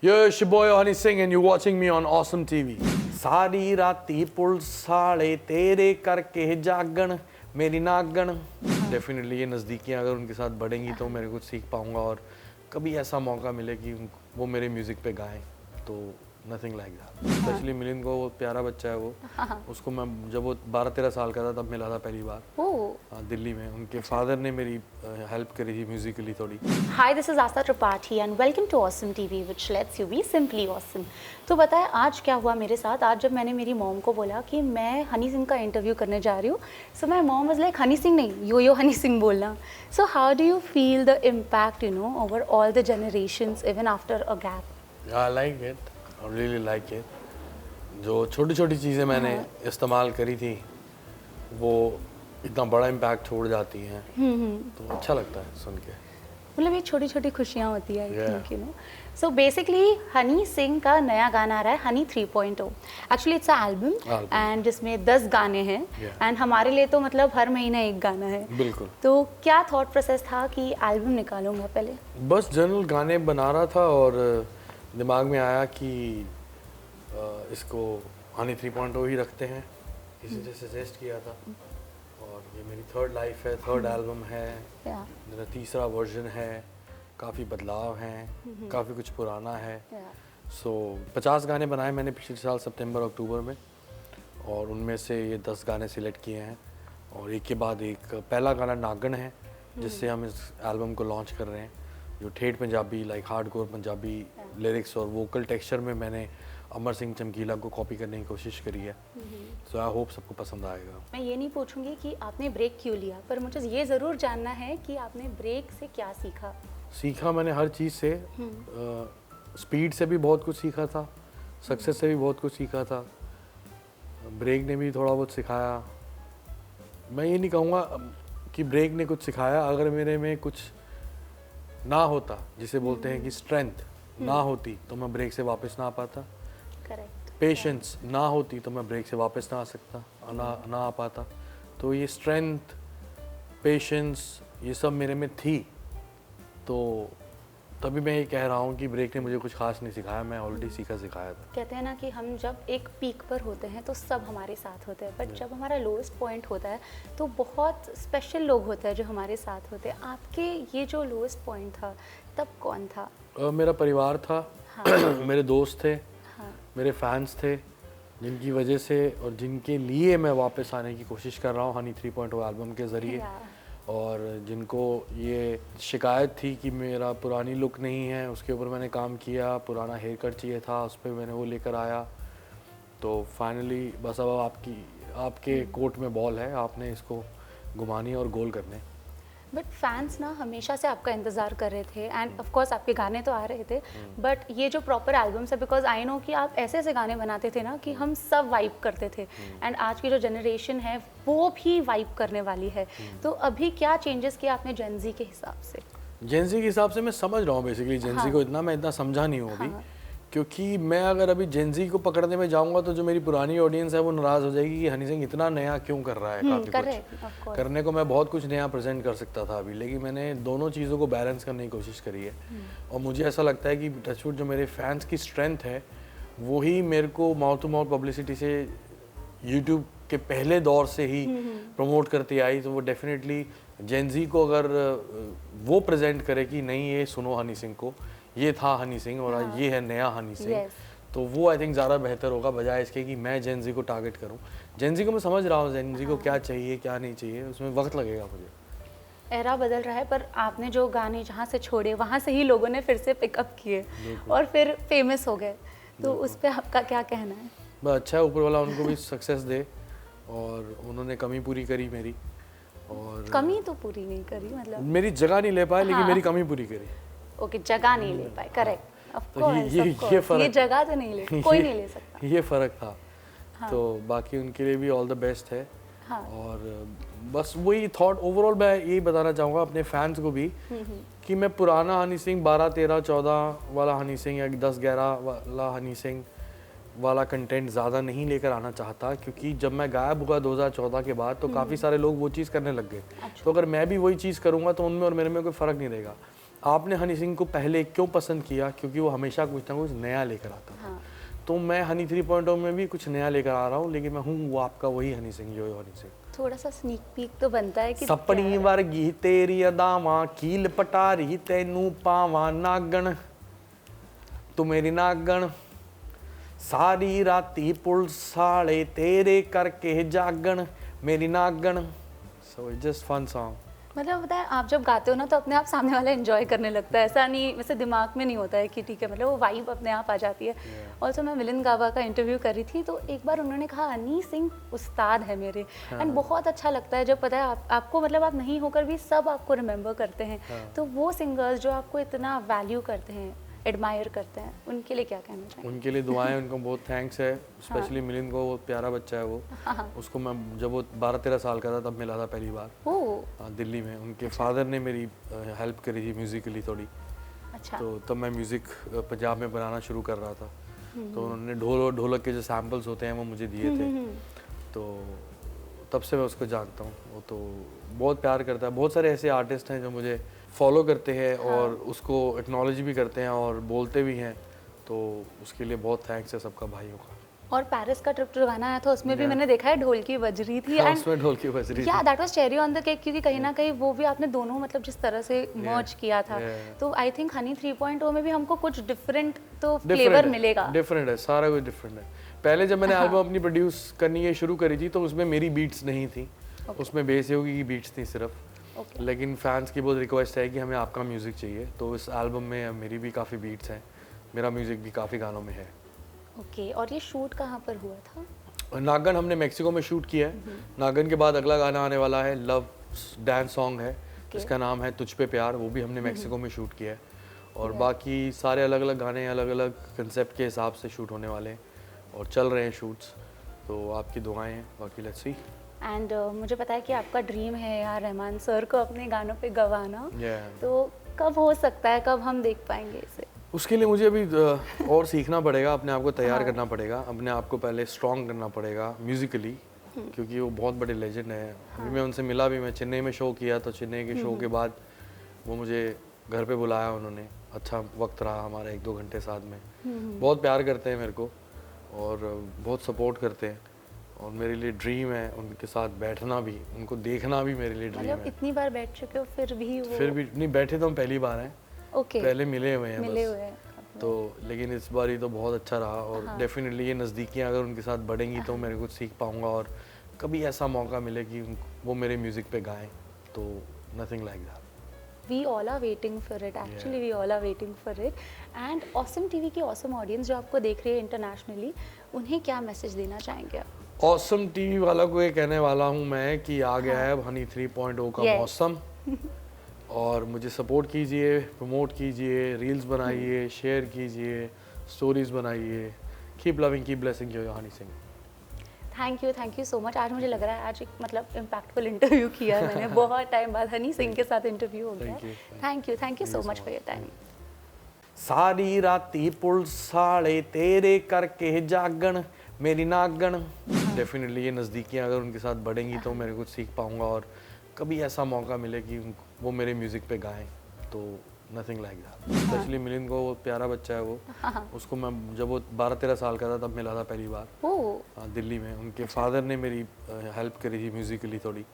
Yo, it's your boy Honey Singh and you're watching me on Awesome TV. सारी राती police साले तेरे करके जागन मेरी नागन। डेफिनेटली ये नज़दीकियाँ अगर उनके साथ बढ़ेंगी तो मेरे कुछ सीख पाऊँगा और कभी ऐसा मौका मिले कि वो मेरे म्यूज़िक पे गाएं तो nothing like that. Specially Milind को, वो प्यारा बच्चा है वो, उसको मैं जब वो 12-13 साल का था तब मिला था पहली बार दिल्ली में। उनके फादर ने मेरी हेल्प करी थी म्यूजिकली थोड़ी। Hi, this is Asta Tripathi and welcome to Awesome TV, which lets you be simply awesome. तो बताएं आज क्या हुआ मेरे साथ। आज जब मैंने मेरी मॉम को बोला कि मैं हनी सिंह का इंटरव्यू करने जा रही हूँ, so my mom was like Honey Singh नहीं, यो हनी सिंह बोलना। So how do you feel the impact, over all the generations even after a gap? I like it, I really like it. जो छोटी छोटी चीज़ें मैंने इस्तेमाल करी थी वो इतना बड़ा इम्पैक्ट छोड़ जाती हैं, तो अच्छा लगता है सुन के। मतलब ये छोटी छोटी खुशियाँ होती है। सो बेसिकली हनी सिंह का नया गाना आ रहा है Honey 3.0। Actually it's a album and जिसमें 10 गाने हैं एंड हमारे लिए तो मतलब हर महीने एक गाना है। बिल्कुल। तो क्या थॉट प्रोसेस था कि एल्बम निकालूंगा पहले? बस जनरल गाने बना रहा था और दिमाग में आया कि इसको हनी 3.0 ही रखते हैं, किसी ने सजेस्ट किया था। और ये मेरी थर्ड लाइफ है, थर्ड एल्बम है, मेरा तीसरा वर्जन है, काफ़ी बदलाव हैं, काफ़ी कुछ पुराना है। सो 50 गाने बनाए मैंने पिछले साल सितंबर अक्टूबर में और उनमें से ये 10 गाने सिलेक्ट किए हैं और एक के बाद एक। पहला गाना नागन है जिससे हम इस एल्बम को लॉन्च कर रहे हैं, जो ठेठ Punjabi like hardcore Punjabi lyrics और वोकल टेक्सचर में मैंने अमर सिंह चमकीला को कॉपी करने की कोशिश करी है। सो आई होप सबको पसंद आएगा। मैं ये नहीं पूछूंगी कि आपने ब्रेक क्यों लिया, पर मुझे ये ज़रूर जानना है कि आपने ब्रेक से क्या सीखा। मैंने हर चीज़ से, स्पीड से भी बहुत कुछ सीखा था, सक्सेस से भी बहुत कुछ सीखा था, ब्रेक ने भी थोड़ा बहुत सिखाया। मैं ये नहीं कहूँगा कि ब्रेक ने कुछ सिखाया, अगर मेरे में कुछ ना होता, जिसे बोलते हैं कि स्ट्रेंथ ना होती तो मैं ब्रेक से वापस ना आ पाता। करेक्ट। पेशेंस ना होती तो मैं ब्रेक से वापस ना आ सकता, ना आ पाता। तो ये स्ट्रेंथ, पेशेंस, ये सब मेरे में थी, तो तभी मैं ये कह रहा हूँ कि ब्रेक ने मुझे कुछ खास नहीं सिखाया, मैं ऑलरेडी सिखाया था। कहते हैं ना कि हम जब एक पीक पर होते हैं तो सब हमारे साथ होते हैं, बट जब हमारा लोएस्ट पॉइंट होता है तो बहुत स्पेशल लोग होते हैं जो हमारे साथ होते हैं। आपके ये जो लोएस्ट पॉइंट था तब कौन था? मेरा परिवार था। मेरे दोस्त थे, मेरे फैंस थे, जिनकी वजह से और जिनके लिए मैं वापस आने की कोशिश कर रहा हूँ हनी 3.0 एल्बम के ज़रिए। और जिनको ये शिकायत थी कि मेरा पुरानी लुक नहीं है, उसके ऊपर मैंने काम किया, पुराना हेयर कट चाहिए था, उस पर मैंने वो लेकर आया। तो फाइनली बस अब आपके कोर्ट में बॉल है, आपने इसको घुमानी और गोल करने। बट फैंस ना हमेशा से आपका इंतज़ार कर रहे थे एंड ऑफ कोर्स आपके गाने तो आ रहे थे, बट ये जो प्रॉपर एल्बम्स है, बिकॉज आई नो कि आप ऐसे ऐसे गाने बनाते थे ना कि हम सब वाइब करते थे एंड आज की जो जनरेशन है वो भी वाइब करने वाली है। तो अभी क्या चेंजेस किया आपने जेनजी के हिसाब से? जेनजी के हिसाब से मैं समझ रहा हूँ बेसिकली जेनजी को, मैं इतना समझा नहीं हूँ अभी, क्योंकि मैं अगर अभी जेनजी को पकड़ने में जाऊंगा तो जो मेरी पुरानी ऑडियंस है वो नाराज़ हो जाएगी कि हनी सिंह इतना नया क्यों कर रहा है। काफ़ी कुछ करने को मैं बहुत कुछ नया प्रेजेंट कर सकता था अभी, लेकिन मैंने दोनों चीज़ों को बैलेंस करने की कोशिश करी है। और मुझे ऐसा लगता है कि टचवुड जो मेरे फैंस की स्ट्रेंथ है वही मेरे को माउथ टू माउथ पब्लिसिटी से यूट्यूब के पहले दौर से ही प्रमोट करती आई। तो वो डेफिनेटली जेनजी को अगर वो प्रेजेंट करे कि नहीं ये सुनो हनी सिंह को, ये था हनी सिंह और ये है नया हनी सिंह, तो वो आई थिंक ज़्यादा बेहतर होगा बजाय इसके कि मैं जेनजी को टारगेट करूं। जेनजी को मैं समझ रहा हूँ, जेनजी को क्या चाहिए क्या नहीं चाहिए, उसमें वक्त लगेगा मुझे। एरा बदल रहा है, पर आपने जो गाने जहाँ से छोड़े वहाँ से ही लोगों ने फिर से पिकअप किए और फिर फेमस हो गए, तो उस पर आपका क्या कहना है? बस अच्छा है, ऊपर वाला उनको भी सक्सेस दे। और उन्होंने कमी पूरी करी मेरी, और कमी तो पूरी नहीं करी, मतलब मेरी जगह नहीं ले पाए लेकिन मेरी कमी पूरी करी। ओके, जगह नहीं ले पाए, करेक्ट, ऑफ कोर्स, ये फर्क, ये जगह तो नहीं ले, कोई नहीं ले सकता, ये फर्क था। तो बाकी उनके लिए भी ऑल द बेस्ट है। और बस वही थॉट ओवरऑल मैं यही बताना चाहूँगा अपने फैंस को भी कि मैं पुराना हनी सिंह 12, 13, 14 वाला हनी सिंह या 10, 11 वाला हनी सिंह वाला कंटेंट ज़्यादा नहीं लेकर आना चाहता, क्योंकि जब मैं गायब हुआ 2014 के बाद तो काफ़ी सारे लोग वो चीज़ करने लग गए। तो अगर मैं भी वही चीज़ करूँगा तो उनमें और मेरे में कोई फ़र्क नहीं रहेगा। आपने हनी सिंह को पहले क्यों पसंद किया? क्योंकि वो हमेशा कुछ ना कुछ नया लेकर आता था। हाँ। तो मैं हनी 3.0 में भी कुछ नया लेकर आ रहा हूँ, लेकिन मैं हूँ वो आपका वही हनी सिंह जो है हनी सिंह। थोड़ा सा स्नीक पीक तो बनता है कि सपनी वर्गी तेरी अदावां कील पटारी तैनू पावां नागण तू मेरी नागण सारी राती पुलिस वाले तेरे करके जागण मेरी नागण। So it's just fun song. मतलब पता है आप जब गाते हो ना तो अपने आप सामने वाला एंजॉय करने लगता है, ऐसा नहीं वैसे दिमाग में नहीं होता है कि ठीक है, मतलब वो वाइब अपने आप आ जाती है। ऑल्सो मैं मिलिंद गाबा का इंटरव्यू कर रही थी तो एक बार उन्होंने कहा हनी सिंह उस्ताद है मेरे। एंड बहुत अच्छा लगता है जब पता है आपको मतलब आप नहीं होकर भी सब आपको रिमेंबर करते हैं। तो वो सिंगर्स जो आपको इतना वैल्यू करते हैं, एडमायर करते हैं, उनके लिए क्या कहना चाहेंगे? उनके लिए दुआएं, उनको बहुत थैंक्स है। स्पेशली मिलिंद को, वो प्यारा बच्चा है वो। उसको मैं जब वो 12-13 साल का था तब मिला था पहली बार। ओह दिल्ली में उनके फादर ने मेरी हेल्प करी थी म्यूज़िकली थोड़ी। अच्छा। तो तब मैं म्यूज़िक पंजाब में बनाना शुरू कर रहा था। तो उन्होंने ढोलक के जो सैम्पल्स होते हैं वो मुझे दिए थे। तो तब से मैं उसको जानता हूँ। वो तो बहुत प्यार करता है। बहुत सारे ऐसे आर्टिस्ट हैं जो मुझे फॉलो करते हैं और उसको एक्नॉलेज भी करते हैं और बोलते भी हैं। तो उसके लिए बहुत थैंक्स है सबका, भाइयों का। और पेरिस का ट्रिप जो गाना आया था उसमें भी मैंने देखा है ढोल की बज रही थी। हाँ, उसमें ढोल की बज रही या थी। That was cherry on the cake, क्योंकि कहीं ना कहीं वो भी आपने दोनों मतलब जिस तरह से मर्ज किया था। तो आई थिंक हनी 3.0 में भी हमको कुछ डिफरेंट तो फ्लेवर मिलेगा। डिफरेंट है, सारा कुछ डिफरेंट है। पहले जब मैंने एल्बम अपनी प्रोड्यूस करनी शुरू करी थी तो उसमें मेरी बीट्स नहीं थी। उसमें बेस योगी की बीट्स थी सिर्फ। लेकिन फैंस की बहुत रिक्वेस्ट है कि हमें आपका म्यूज़िक चाहिए, तो इस एल्बम में मेरी भी काफ़ी बीट्स हैं, मेरा म्यूज़िक भी काफ़ी गानों में है। ओके। और ये शूट कहाँ पर हुआ था? नागन हमने मेक्सिको में शूट किया है। नागन के बाद अगला गाना आने वाला है, लव डांस सॉन्ग है जिसका नाम है तुझ पे प्यार, वो भी हमने मेक्सिको में शूट किया है। और बाकी सारे अलग अलग गाने अलग अलग कंसेप्ट के हिसाब से शूट होने वाले हैं और चल रहे हैं शूट्स। तो आपकी दुआएं हैं, बाकी लेट्स सी। एंड मुझे पता है कि आपका ड्रीम है यार रहमान सर को अपने गानों पे गवाना। तो कब हो सकता है, कब हम देख पाएंगे इसे? उसके लिए मुझे अभी और सीखना पड़ेगा, अपने आप को तैयार करना पड़ेगा, अपने आप को पहले स्ट्रॉन्ग करना पड़ेगा म्यूज़िकली, क्योंकि वो बहुत बड़े लेजेंड हैं। अभी मैं उनसे मिला भी, मैं चेन्नई में शो किया तो चेन्नई के शो के बाद वो मुझे घर पे बुलाया उन्होंने। अच्छा वक्त रहा हमारा 1-2 घंटे साथ में। बहुत प्यार करते हैं मेरे को और बहुत सपोर्ट करते हैं और मेरे लिए ड्रीम है उनके साथ बैठना भी, उनको देखना भी मेरे लिए ड्रीम है। इतनी बार बैठ चुके हो फिर भी नहीं बैठे तो हम पहली बार हैं। पहले मिले हुए हैं बस। तो लेकिन इस बार ही तो बहुत अच्छा रहा और डेफिनेटली ये नज़दीकियाँ अगर उनके साथ बढ़ेंगी तो मेरे कुछ सीख पाऊंगा और कभी ऐसा मौका मिले कि वो मेरे म्यूज़िक पे गाएं, तो nothing like that. We all are waiting for it. Actually, we all are waiting for it. And Awesome TV की Awesome audience जो आपको देख रही है इंटरनेशनली, उन्हें क्या मैसेज देना चाहेंगे आप? Awesome TV वाला को ये कहने वाला हूँ मैं कि आ गया है हनी 3.0 का मौसम और मुझे सपोर्ट कीजिए, प्रमोट कीजिए, रील्स बनाइए, शेयर कीजिए, स्टोरीज बनाइए। Keep loving, keep blessing your Honey Singh. Thank you so much. आज मुझे लग रहा है आज एक मतलब इम्पैक्टफुल इंटरव्यू किया है मैंने। बहुत टाइम बाद हनी सिंह के साथ इंटरव्यू हो गया। Thank you so much for your time. सारी राती पुलिस वाले तेरे करके जागण मेरी नागण। डेफिनेटली ये नज़दीकियाँ अगर उनके साथ बढ़ेंगी तो मेरे कुछ सीख पाऊंगा और कभी ऐसा मौका मिले कि वो मेरे म्यूज़िक पे गाएं, तो nothing like that. Specially Milind को, वो प्यारा बच्चा है वो। उसको मैं जब वो 12-13 साल का था तब मिला था पहली बार। दिल्ली में उनके फादर ने मेरी हेल्प करी थी म्यूज़िकली थोड़ी।